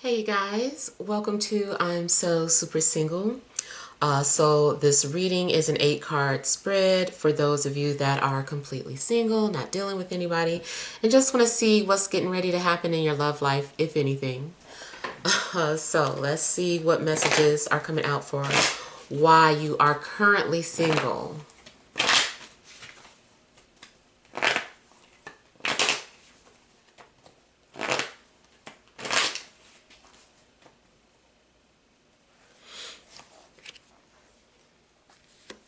Hey you guys, welcome to I'm So Super Single. So this reading is an 8-card spread for those of you that are completely single, not dealing with anybody, and just want to see what's getting ready to happen in your love life, if anything. So let's see what messages are coming out for why you are currently single.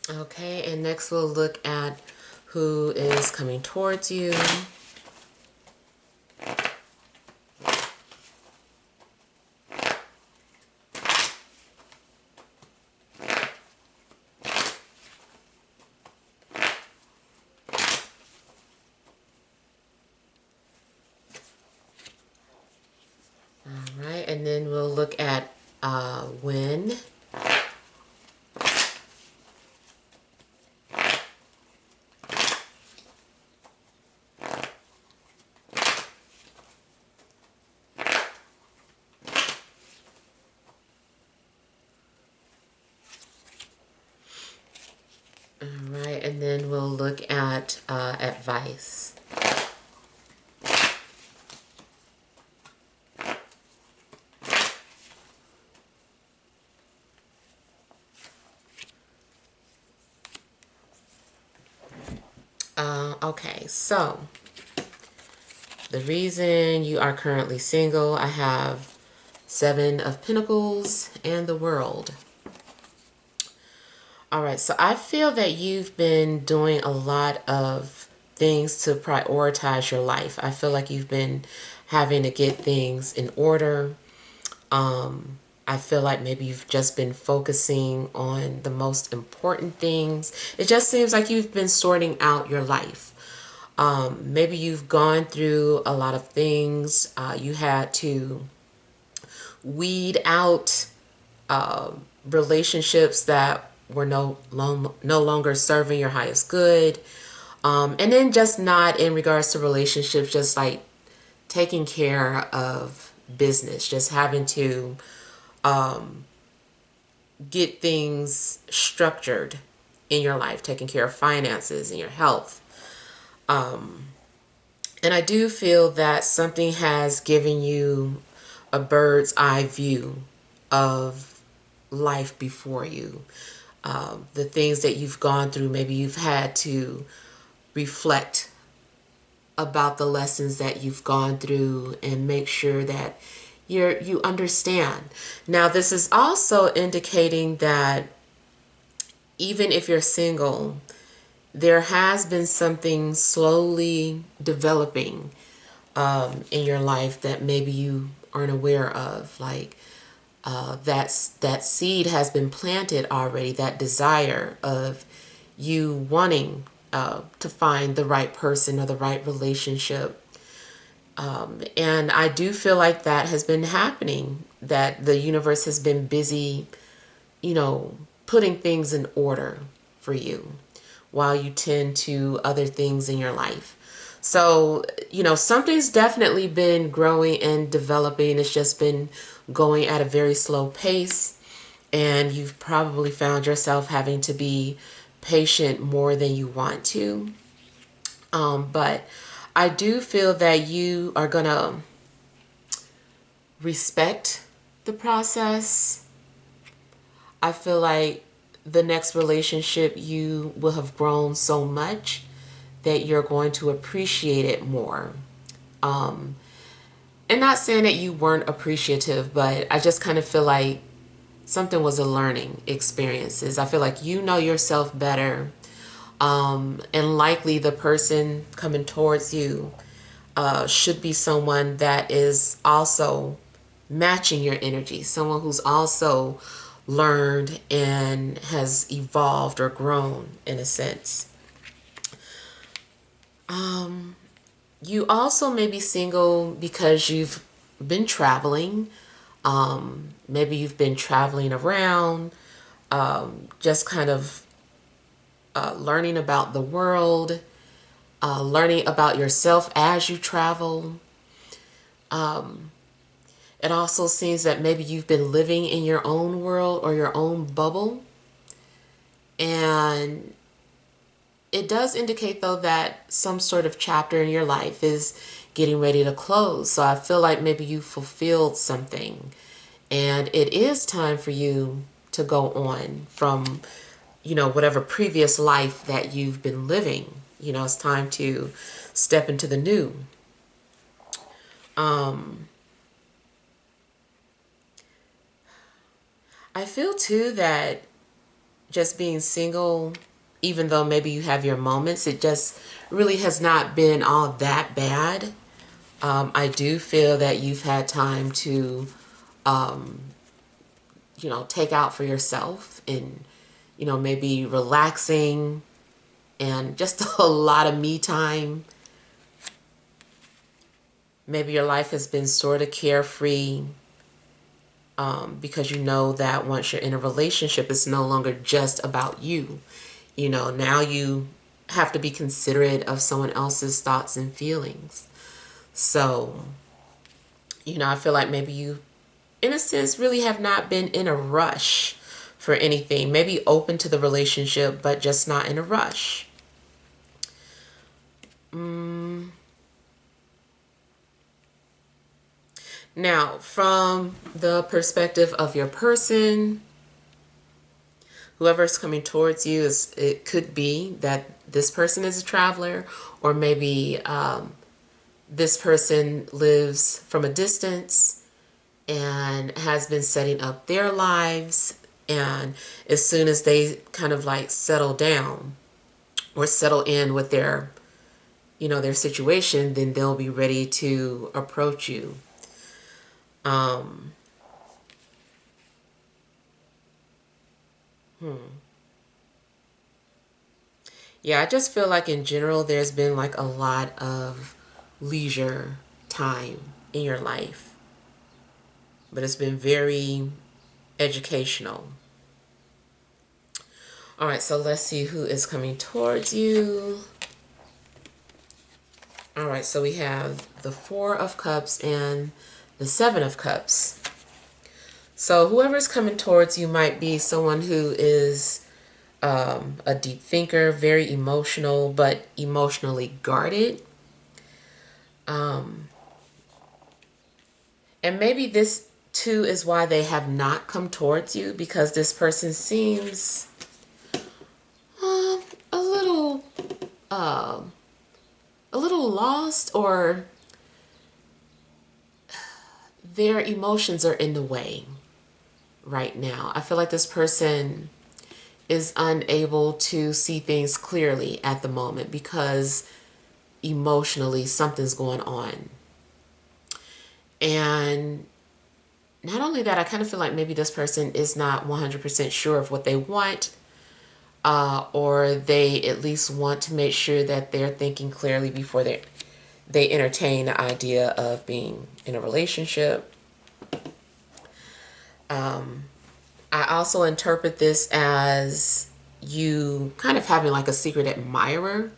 Okay, and next we'll look at who is coming towards you. All right, and then we'll look at when. All right, and then we'll look at advice. Okay, so the reason you are currently single, I have 7 of Pentacles and the World. All right, so I feel that you've been doing a lot of things to prioritize your life. I feel like you've been having to get things in order. I feel like maybe you've just been focusing on the most important things. It just seems like you've been sorting out your life. Maybe you've gone through a lot of things. You had to weed out relationships that were no longer serving your highest good. And then just not in regards to relationships, just like taking care of business, just having to get things structured in your life, taking care of finances and your health. And I do feel that something has given you a bird's eye view of life before you. The things that you've gone through, maybe you've had to reflect about the lessons that you've gone through and make sure that you understand. Now, this is also indicating that even if you're single, there has been something slowly developing in your life that maybe you aren't aware of. Like that seed has been planted already, that desire of you wanting to find the right person or the right relationship. And I do feel like that has been happening, that the universe has been busy, putting things in order for you while you tend to other things in your life. So, something's definitely been growing and developing. It's just been going at a very slow pace. And you've probably found yourself having to be patient more than you want to. But I do feel that you are going to respect the process. I feel like the next relationship, you will have grown so much that you're going to appreciate it more. And not saying that you weren't appreciative, but I just kind of feel like something was a learning experiences. I feel like you know yourself better. And likely the person coming towards you should be someone that is also matching your energy, someone who's also learned and has evolved or grown in a sense. You also may be single because you've been traveling. Maybe you've been traveling around, just kind of learning about the world, learning about yourself as you travel. It also seems that maybe you've been living in your own world or your own bubble. And it does indicate, though, that some sort of chapter in your life is getting ready to close. So I feel like maybe you fulfilled something. And it is time for you to go on from, whatever previous life that you've been living. It's time to step into the new. I feel too that just being single, even though maybe you have your moments, it just really has not been all that bad. I do feel that you've had time to, take out for yourself and, maybe relaxing and just a lot of me time. Maybe your life has been sort of carefree, because you know that once you're in a relationship, it's no longer just about you. Now you have to be considerate of someone else's thoughts and feelings. So, I feel like maybe you, in a sense, really have not been in a rush for anything. Maybe open to the relationship, but just not in a rush. Now, from the perspective of your person, whoever's coming towards you, it could be that this person is a traveler, or maybe this person lives from a distance and has been setting up their lives. And as soon as they kind of like settle down or settle in with their, their situation, then they'll be ready to approach you. Yeah, I just feel like in general, there's been like a lot of leisure time in your life, but it's been very educational. All right, so let's see who is coming towards you. All right, so we have the Four of Cups and the Seven of Cups. So whoever's coming towards you might be someone who is a deep thinker, very emotional, but emotionally guarded. And maybe this too is why they have not come towards you, because this person seems a little lost, or their emotions are in the way right now. I feel like this person is unable to see things clearly at the moment because emotionally something's going on. And not only that, I kind of feel like maybe this person is not 100% sure of what they want, or they at least want to make sure that they're thinking clearly before they entertain the idea of being in a relationship. I also interpret this as you kind of having like a secret admirer.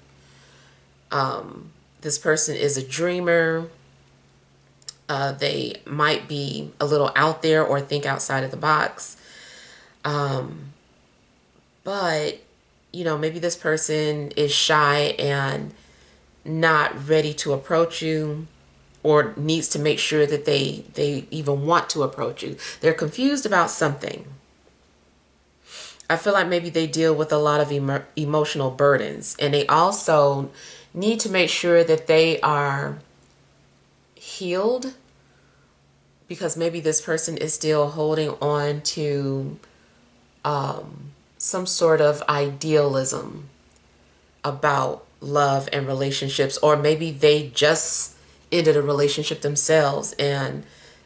This person is a dreamer. They might be a little out there or think outside of the box. But, maybe this person is shy and not ready to approach you, or needs to make sure that they even want to approach you. They're confused about something. I feel like maybe they deal with a lot of emotional burdens, and they also need to make sure that they are healed, because maybe this person is still holding on to some sort of idealism about love and relationships, or maybe they just ended a relationship themselves and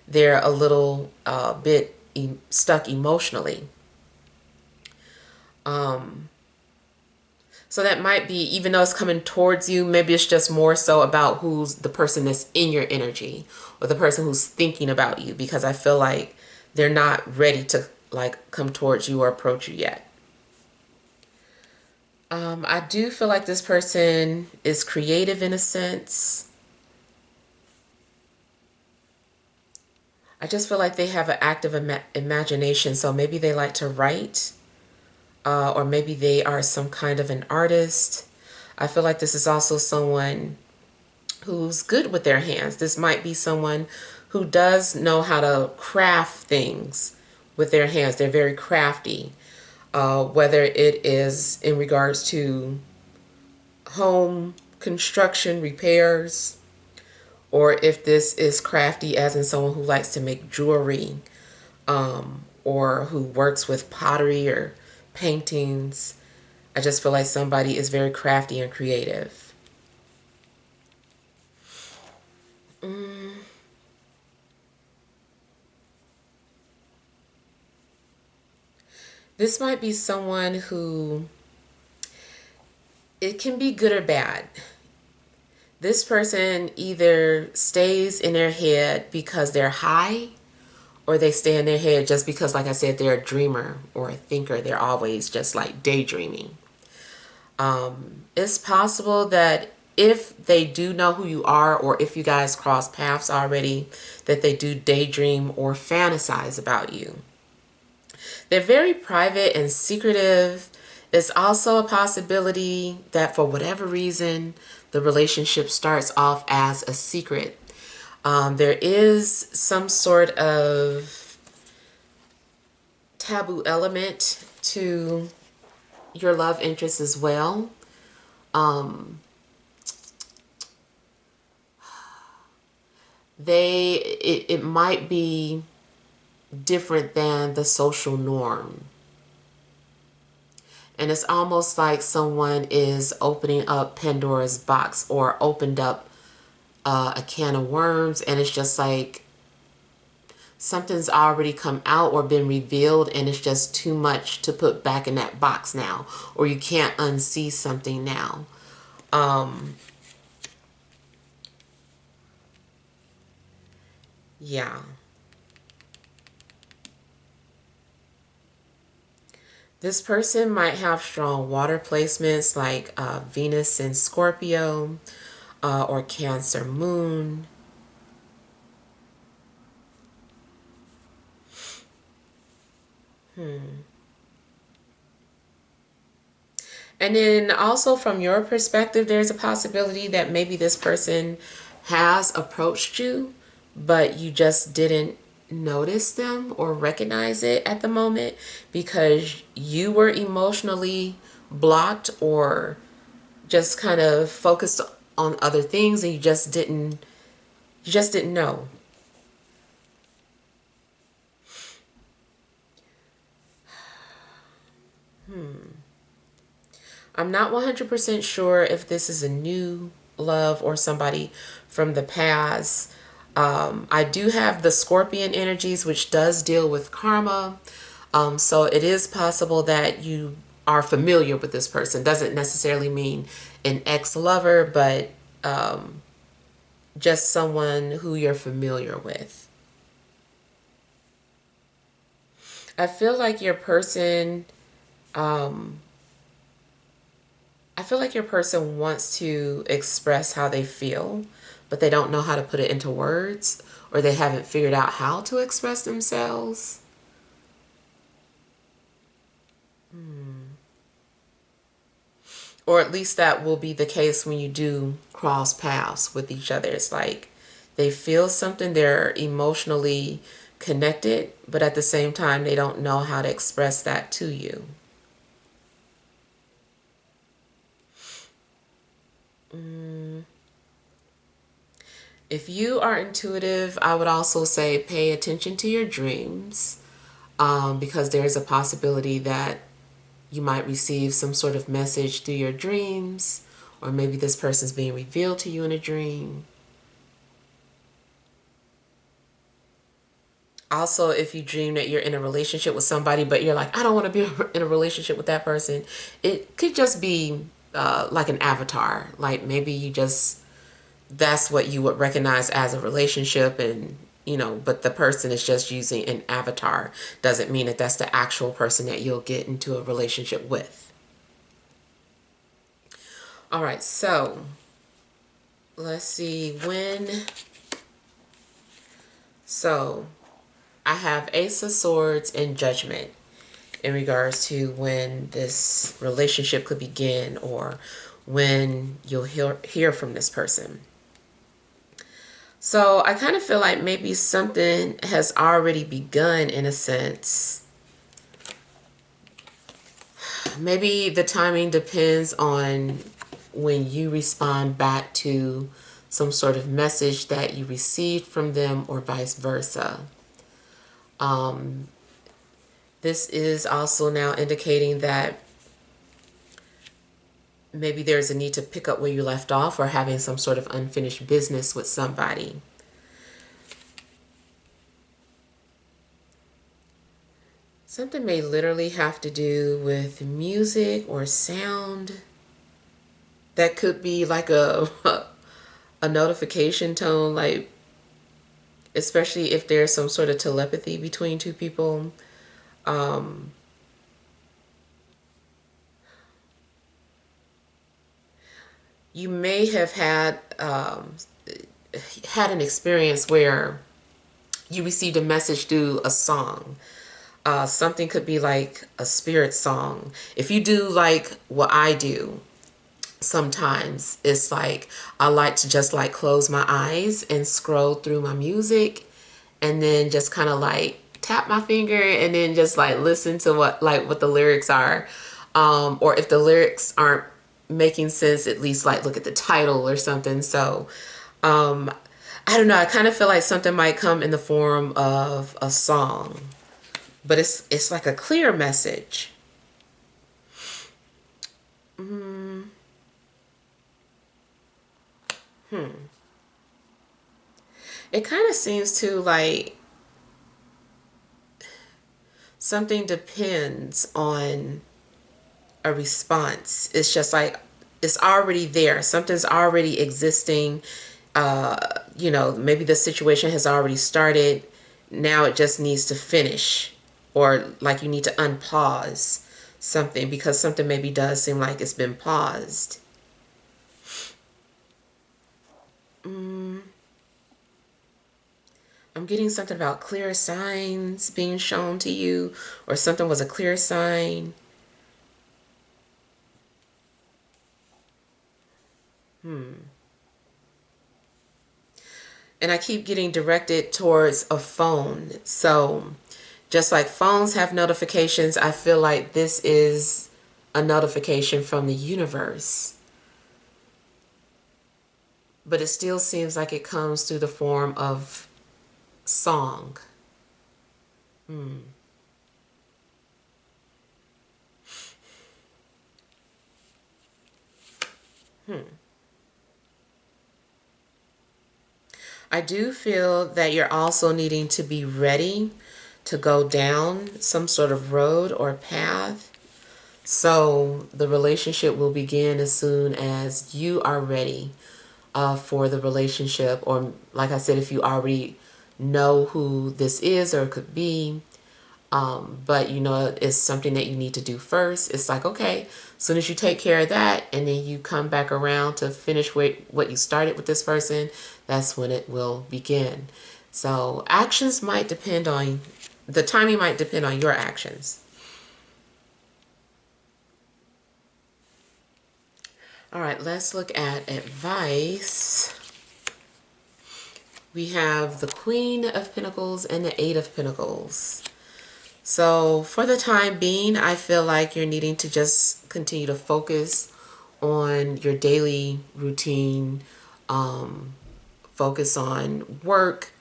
they're a little bit stuck emotionally. So that might be, even though it's coming towards you, maybe it's just more so about who's the person that's in your energy, or the person who's thinking about you, because I feel like they're not ready to like come towards you or approach you yet. I do feel like this person is creative in a sense. I just feel like they have an active imagination. So maybe they like to write, or maybe they are some kind of an artist. I feel like this is also someone who's good with their hands. This might be someone who does know how to craft things with their hands. They're very crafty, whether it is in regards to home construction, repairs, or if this is crafty as in someone who likes to make jewelry, or who works with pottery or paintings. I just feel like somebody is very crafty and creative. This might be someone who, it can be good or bad. This person either stays in their head because they're high, or they stay in their head just because, like I said, they're a dreamer or a thinker. They're always just like daydreaming. It's possible that if they do know who you are, or if you guys cross paths already, that they do daydream or fantasize about you. They're very private and secretive. It's also a possibility that for whatever reason, the relationship starts off as a secret. There is some sort of taboo element to your love interest as well. It might be different than the social norm. And it's almost like someone is opening up Pandora's box, or opened up a can of worms, and it's just like something's already come out or been revealed, and it's just too much to put back in that box now, or you can't unsee something now. Yeah. This person might have strong water placements like Venus in Scorpio, or Cancer moon. And then also from your perspective, there's a possibility that maybe this person has approached you, but you just didn't notice them or recognize it at the moment because you were emotionally blocked, or just kind of focused on other things, and you just didn't know. I'm not 100% sure if this is a new love or somebody from the past. I do have the Scorpion energies, which does deal with karma. So it is possible that you are familiar with this person. Doesn't necessarily mean an ex-lover, but just someone who you're familiar with. I feel like your person um, I feel like your person wants to express how they feel, but they don't know how to put it into words, or they haven't figured out how to express themselves. Or at least that will be the case when you do cross paths with each other. It's like they feel something, they're emotionally connected, but at the same time, they don't know how to express that to you. If you are intuitive, I would also say pay attention to your dreams, because there's a possibility that you might receive some sort of message through your dreams, or maybe this person's being revealed to you in a dream. Also, if you dream that you're in a relationship with somebody, but you're like, I don't want to be in a relationship with that person, it could just be like an avatar. Like maybe you just, that's what you would recognize as a relationship, and but the person is just using an avatar. Doesn't mean that that's the actual person that you'll get into a relationship with. All right, so let's see when. So I have Ace of Swords and Judgment in regards to when this relationship could begin or when you'll hear from this person. So I kind of feel like maybe something has already begun in a sense. Maybe the timing depends on when you respond back to some sort of message that you received from them or vice versa. This is also now indicating that maybe there's a need to pick up where you left off or having some sort of unfinished business with somebody. Something may literally have to do with music or sound. That could be like a a notification tone, like especially if there's some sort of telepathy between two people. You may have had an experience where you received a message through a song. Something could be like a spirit song. If you do like what I do, sometimes it's like I like to just like close my eyes and scroll through my music and then just kind of like tap my finger and then just like listen to what the lyrics are. Or if the lyrics aren't making sense, at least like look at the title or something. So I don't know, I kind of feel like something might come in the form of a song, but it's like a clear message. It kind of seems to like something depends on a response. It's just like it's already there. Something's already existing. Maybe the situation has already started. Now it just needs to finish, or like you need to unpause something because something maybe does seem like it's been paused. I'm getting something about clear signs being shown to you, or something was a clear sign. And I keep getting directed towards a phone. So just like phones have notifications, I feel like this is a notification from the universe. But it still seems like it comes through the form of song. I do feel that you're also needing to be ready to go down some sort of road or path. So the relationship will begin as soon as you are ready for the relationship. Or like I said, if you already know who this is or could be, but you know it's something that you need to do first. It's like, okay, as soon as you take care of that and then you come back around to finish what you started with this person, that's when it will begin. So actions might depend on, the timing might depend on your actions. All right, let's look at advice. We have the Queen of Pentacles and the Eight of Pentacles. So for the time being, I feel like you're needing to just continue to focus on your daily routine, focus on work,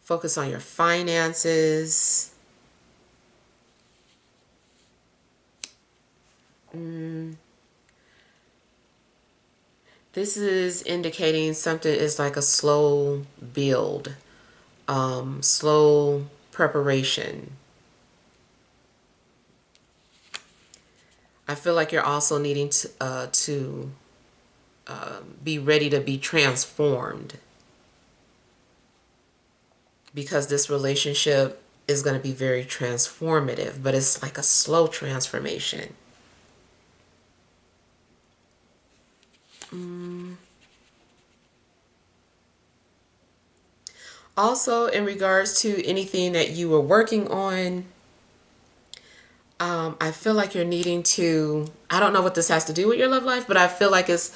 focus on your finances. This is indicating something is like a slow build, slow preparation. I feel like you're also needing to be ready to be transformed, because this relationship is going to be very transformative, but it's like a slow transformation. Also, in regards to anything that you were working on, I feel like you're needing to, I don't know what this has to do with your love life, but I feel like it's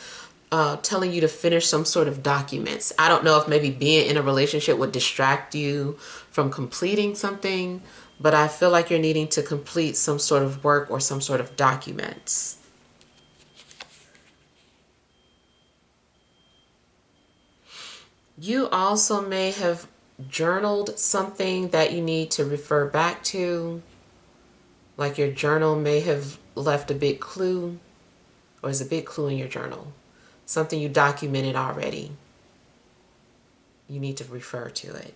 telling you to finish some sort of documents. I don't know if maybe being in a relationship would distract you from completing something, but I feel like you're needing to complete some sort of work or some sort of documents. You also may have journaled something that you need to refer back to. Like your journal may have left a big clue, or is a big clue in your journal. Something you documented already. You need to refer to it.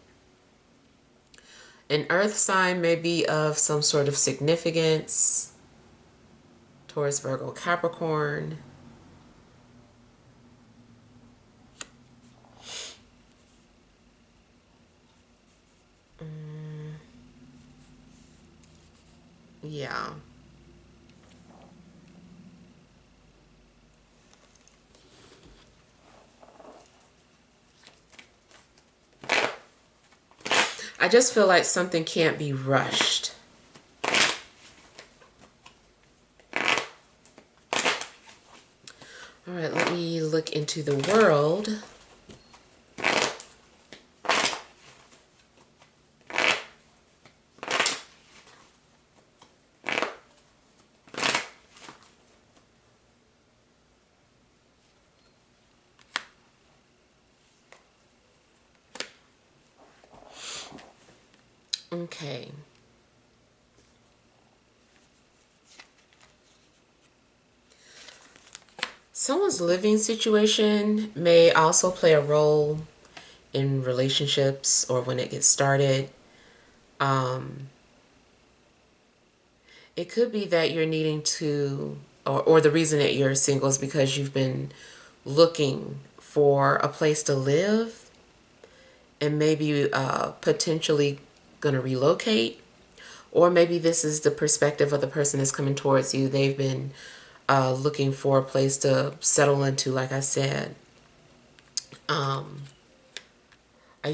An earth sign may be of some sort of significance. Taurus, Virgo, Capricorn. Yeah. I just feel like something can't be rushed. All right, let me look into the world. Okay. Someone's living situation may also play a role in relationships or when it gets started. It could be that you're needing to, or the reason that you're single is because you've been looking for a place to live and maybe potentially going to relocate. Or maybe this is the perspective of the person that's coming towards you. They've been looking for a place to settle into, like I said. I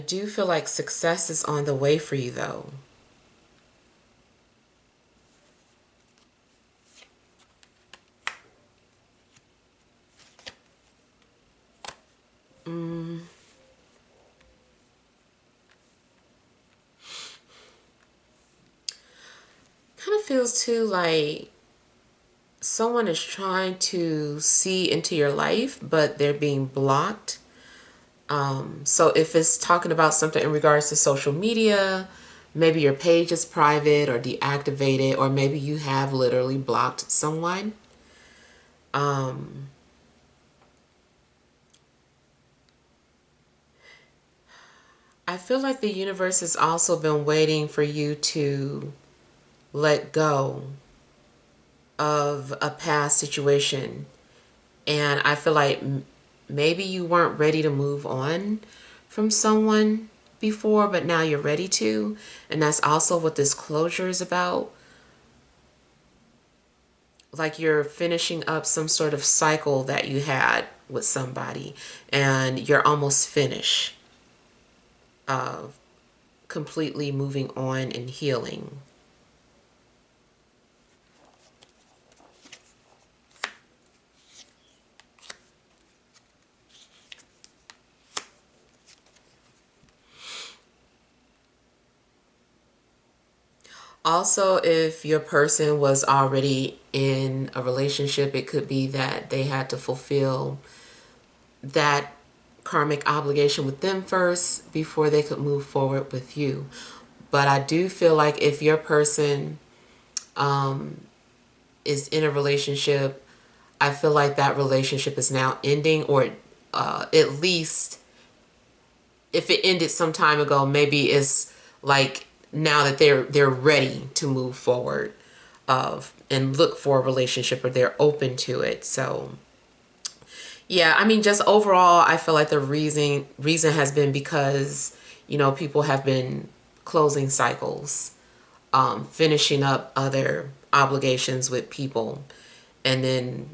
do feel like success is on the way for you, though. Kind of feels too like someone is trying to see into your life, but they're being blocked. So if it's talking about something in regards to social media, maybe your page is private or deactivated, or maybe you have literally blocked someone. I feel like the universe has also been waiting for you to let go of a past situation. And I feel like maybe you weren't ready to move on from someone before, but now you're ready to. And that's also what this closure is about. Like you're finishing up some sort of cycle that you had with somebody, and you're almost finished completely moving on and healing. Also, if your person was already in a relationship, it could be that they had to fulfill that karmic obligation with them first before they could move forward with you. But I do feel like if your person is in a relationship, I feel like that relationship is now ending, or at least if it ended some time ago, maybe it's like now that they're ready to move forward and look for a relationship, or they're open to it. So yeah, I mean, just overall, I feel like the reason has been because, people have been closing cycles, finishing up other obligations with people, and then,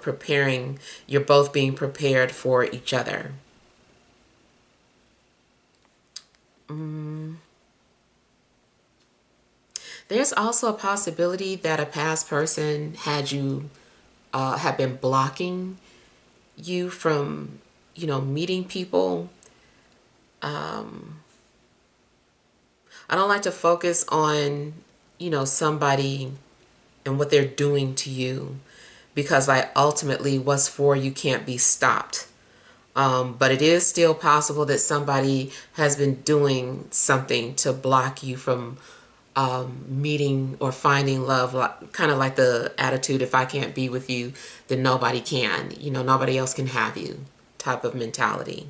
preparing, you're both being prepared for each other. There's also a possibility that a past person have been blocking you from, meeting people. I don't like to focus on, somebody and what they're doing to you, because like ultimately what's for you can't be stopped. But it is still possible that somebody has been doing something to block you from meeting or finding love, like, kind of like the attitude, if I can't be with you, then nobody can. Nobody else can have you type of mentality.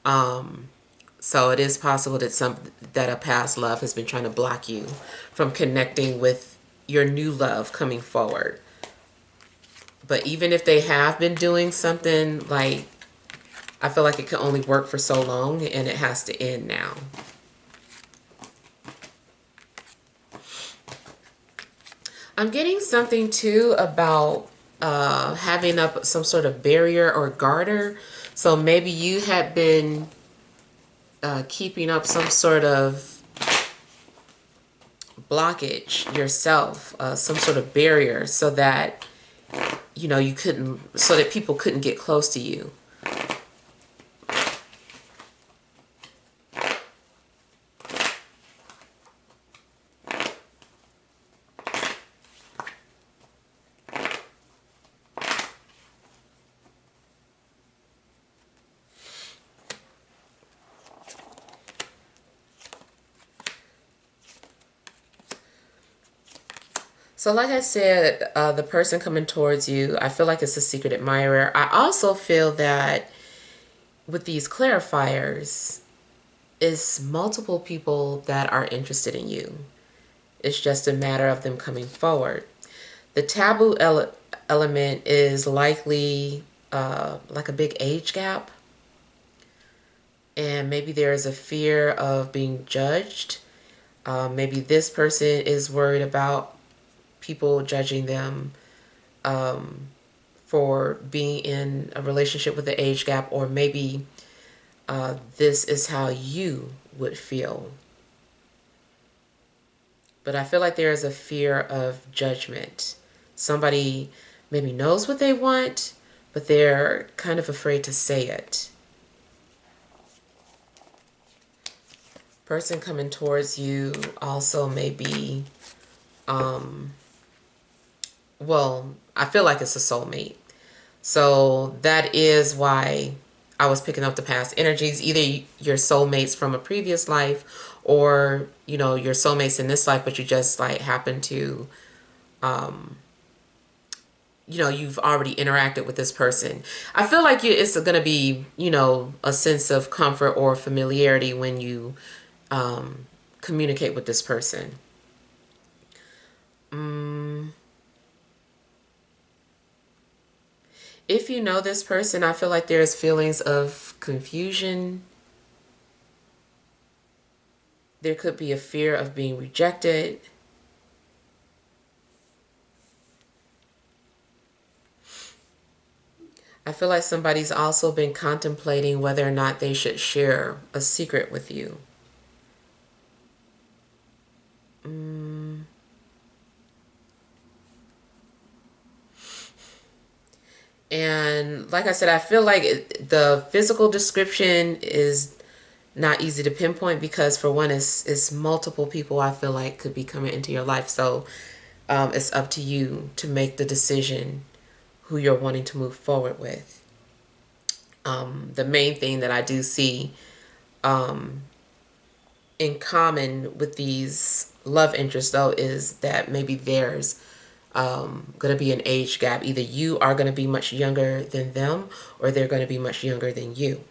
So it is possible that a past love has been trying to block you from connecting with your new love coming forward. But even if they have been doing something, like, I feel like it can only work for so long and it has to end now. I'm getting something too about having up some sort of barrier or garter. So maybe you had been keeping up some sort of blockage yourself, some sort of barrier, so that you couldn't, so that people couldn't get close to you. So like I said, the person coming towards you, I feel like it's a secret admirer. I also feel that with these clarifiers, it's multiple people that are interested in you. It's just a matter of them coming forward. The taboo element is likely like a big age gap. And maybe there's a fear of being judged. Maybe this person is worried about people judging them for being in a relationship with the age gap, or maybe this is how you would feel. But I feel like there is a fear of judgment. Somebody maybe knows what they want, but they're kind of afraid to say it. Person coming towards you also may be, well, I feel like it's a soulmate. So that is why I was picking up the past energies. Either your soulmates from a previous life, or your soulmates in this life, but you just like happen to you've already interacted with this person. I feel like it's going to be a sense of comfort or familiarity when you communicate with this person. If you know this person, I feel like there's feelings of confusion. There could be a fear of being rejected. I feel like somebody's also been contemplating whether or not they should share a secret with you. And like I said, I feel like the physical description is not easy to pinpoint, because for one, it's multiple people I feel like could be coming into your life. So it's up to you to make the decision who you're wanting to move forward with. The main thing that I do see in common with these love interests, though, is that maybe there's going to be an age gap. Either you are going to be much younger than them, or they're going to be much younger than you.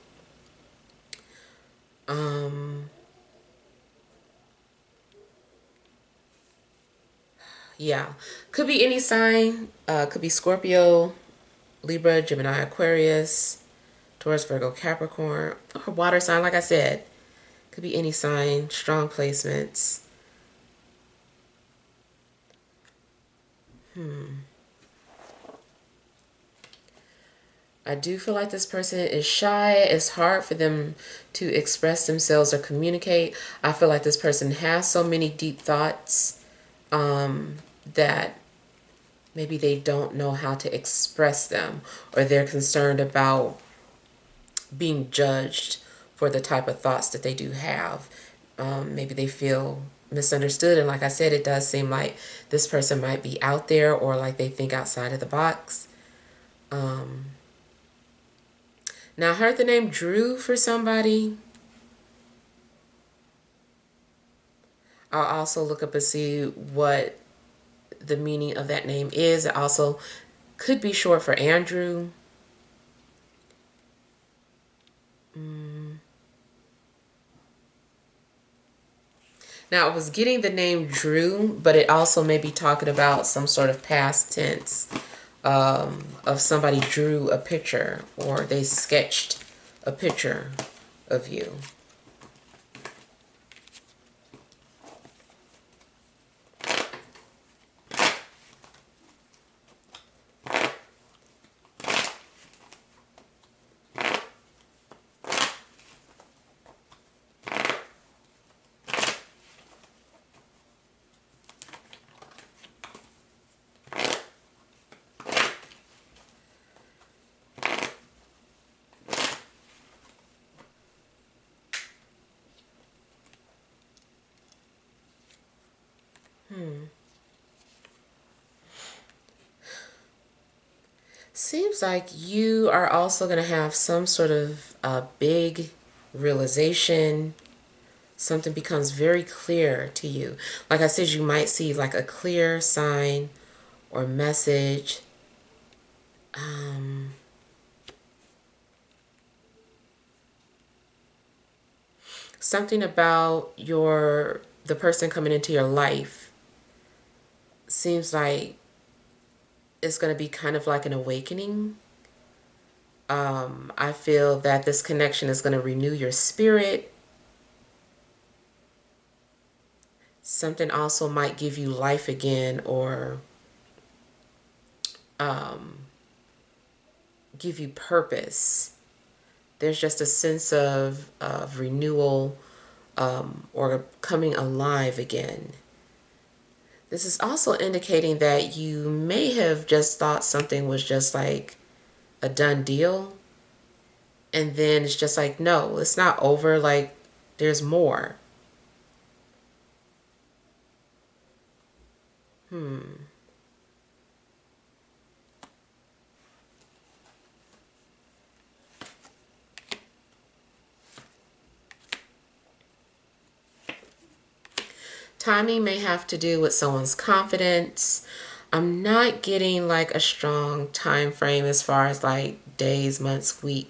Yeah, could be any sign. Could be Scorpio, Libra, Gemini, Aquarius, Taurus, Virgo, Capricorn, or water sign. Like I said, could be any sign. Strong placements. I do feel like this person is shy. It's hard for them to express themselves or communicate. I feel like this person has so many deep thoughts that maybe they don't know how to express them, or they're concerned about being judged for the type of thoughts that they do have. Maybe they feel misunderstood. And like I said, it does seem like this person might be out there, or like they think outside of the box. Now, I heard the name Drew for somebody. I'll also look up and see what the meaning of that name is. It also could be short for Andrew. Now, I was getting the name Drew, but it also may be talking about some sort of past tense of somebody drew a picture, or they sketched a picture of you. Seems like you are also going to have some sort of big realization. Something becomes very clear to you. Like I said, you might see like a clear sign or message. Something about the person coming into your life seems like it's going to be kind of like an awakening. I feel that this connection is going to renew your spirit. Something also might give you life again, or give you purpose. There's just a sense of renewal, or coming alive again. This is also indicating that you may have just thought something was just like a done deal. And then it's just like, no, it's not over. Like, there's more. Timing may have to do with someone's confidence. I'm not getting like a strong time frame as far as like days, months, week.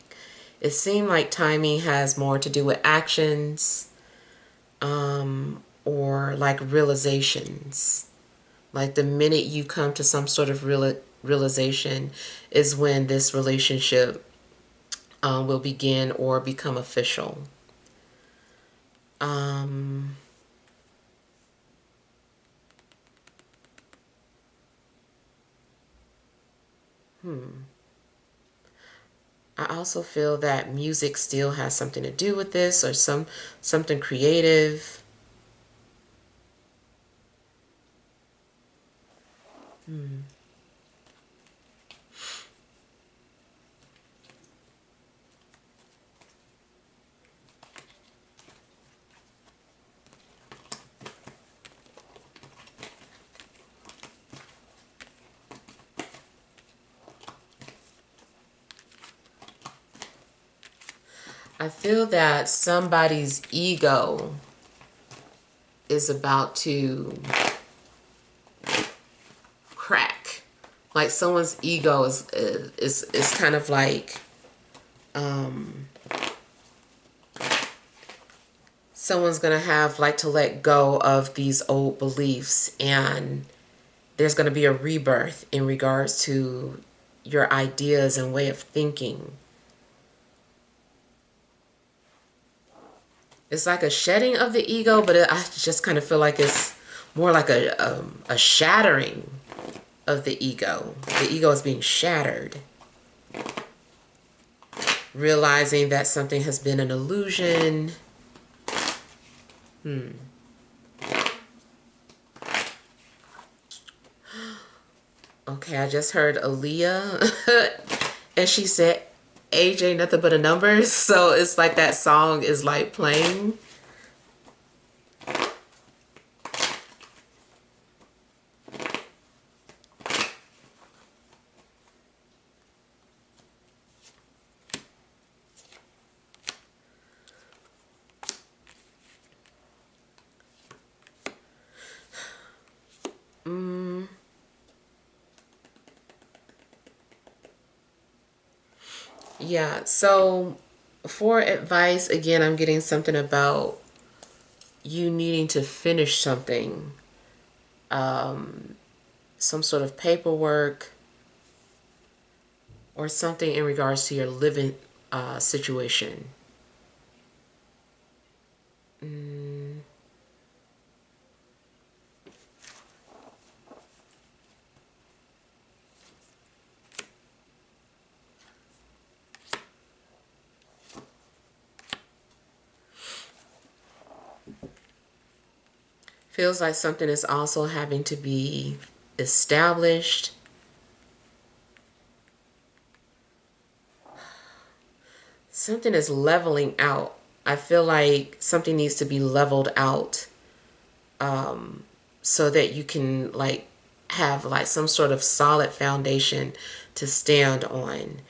It seemed like timing has more to do with actions, or like realizations. Like the minute you come to some sort of realization is when this relationship will begin or become official. I also feel that music still has something to do with this, or something creative. I feel that somebody's ego is about to crack. Like someone's ego is kind of like someone's gonna have like to let go of these old beliefs, and there's gonna be a rebirth in regards to your ideas and way of thinking. It's like a shedding of the ego, but I just kind of feel like it's more like a shattering of the ego. The ego is being shattered. realizing that something has been an illusion. Okay, I just heard Aaliyah and she said age ain't nothing but a number. So it's like that song is like playing. Yeah, so for advice, again, I'm getting something about you needing to finish something, some sort of paperwork or something in regards to your living situation. Feels like something is also having to be established. Something is leveling out. I feel like something needs to be leveled out, so that you can like have like some sort of solid foundation to stand on.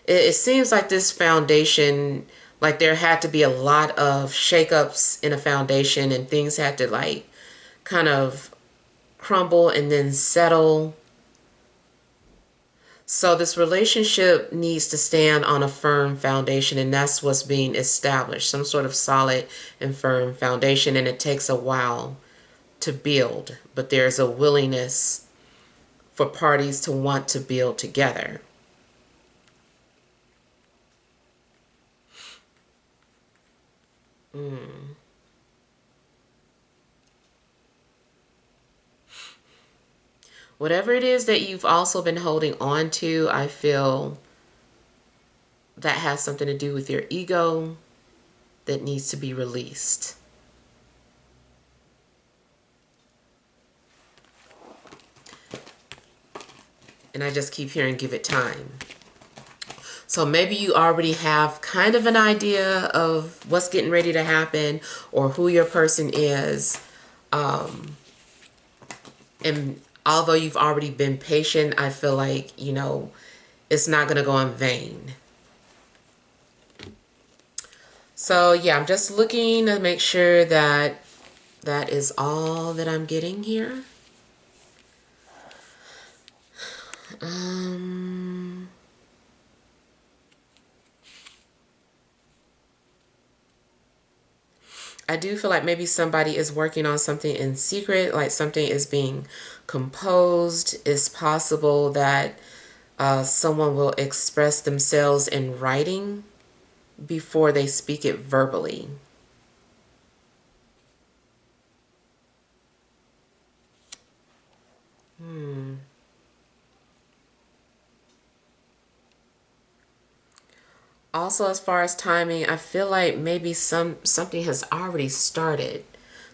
It seems like this foundation, like there had to be a lot of shakeups in a foundation and things had to like kind of crumble and then settle. So this relationship needs to stand on a firm foundation, and that's what's being established, some sort of solid and firm foundation, and it takes a while to build, but there's a willingness for parties to want to build together. Whatever it is that you've also been holding on to, I feel that has something to do with your ego that needs to be released. And I just keep hearing give it time. So maybe you already have kind of an idea of what's getting ready to happen or who your person is. And although you've already been patient, I feel like, it's not going to go in vain. So yeah, I'm just looking to make sure that that is all that I'm getting here. I do feel like maybe somebody is working on something in secret, like something is being composed. It's possible that someone will express themselves in writing before they speak it verbally. Also, as far as timing, I feel like maybe something has already started.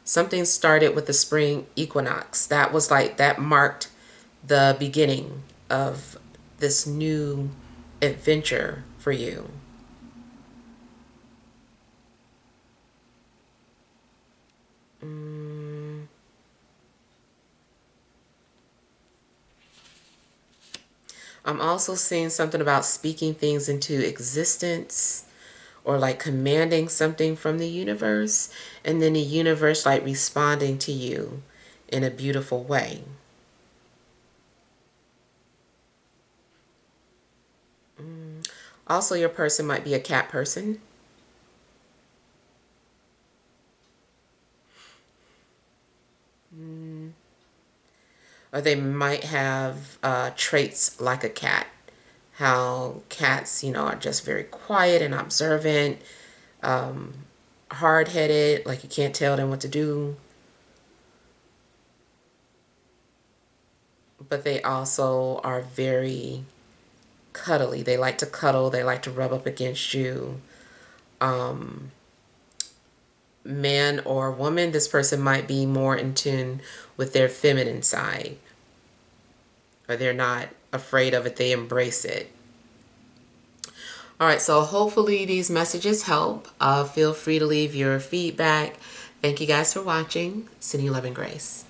Something started with the spring equinox. That was like that marked the beginning of this new adventure for you. I'm also seeing something about speaking things into existence or like commanding something from the universe, and then the universe like responding to you in a beautiful way. Also, your person might be a cat person, or they might have traits like a cat. How cats, are just very quiet and observant, hard-headed, like you can't tell them what to do. But they also are very cuddly. They like to cuddle. They like to rub up against you. Man or woman, this person might be more in tune with their feminine side, or they're not afraid of it. They embrace it. All right, so hopefully these messages help. Feel free to leave your feedback. Thank you guys for watching. Sending you love and grace.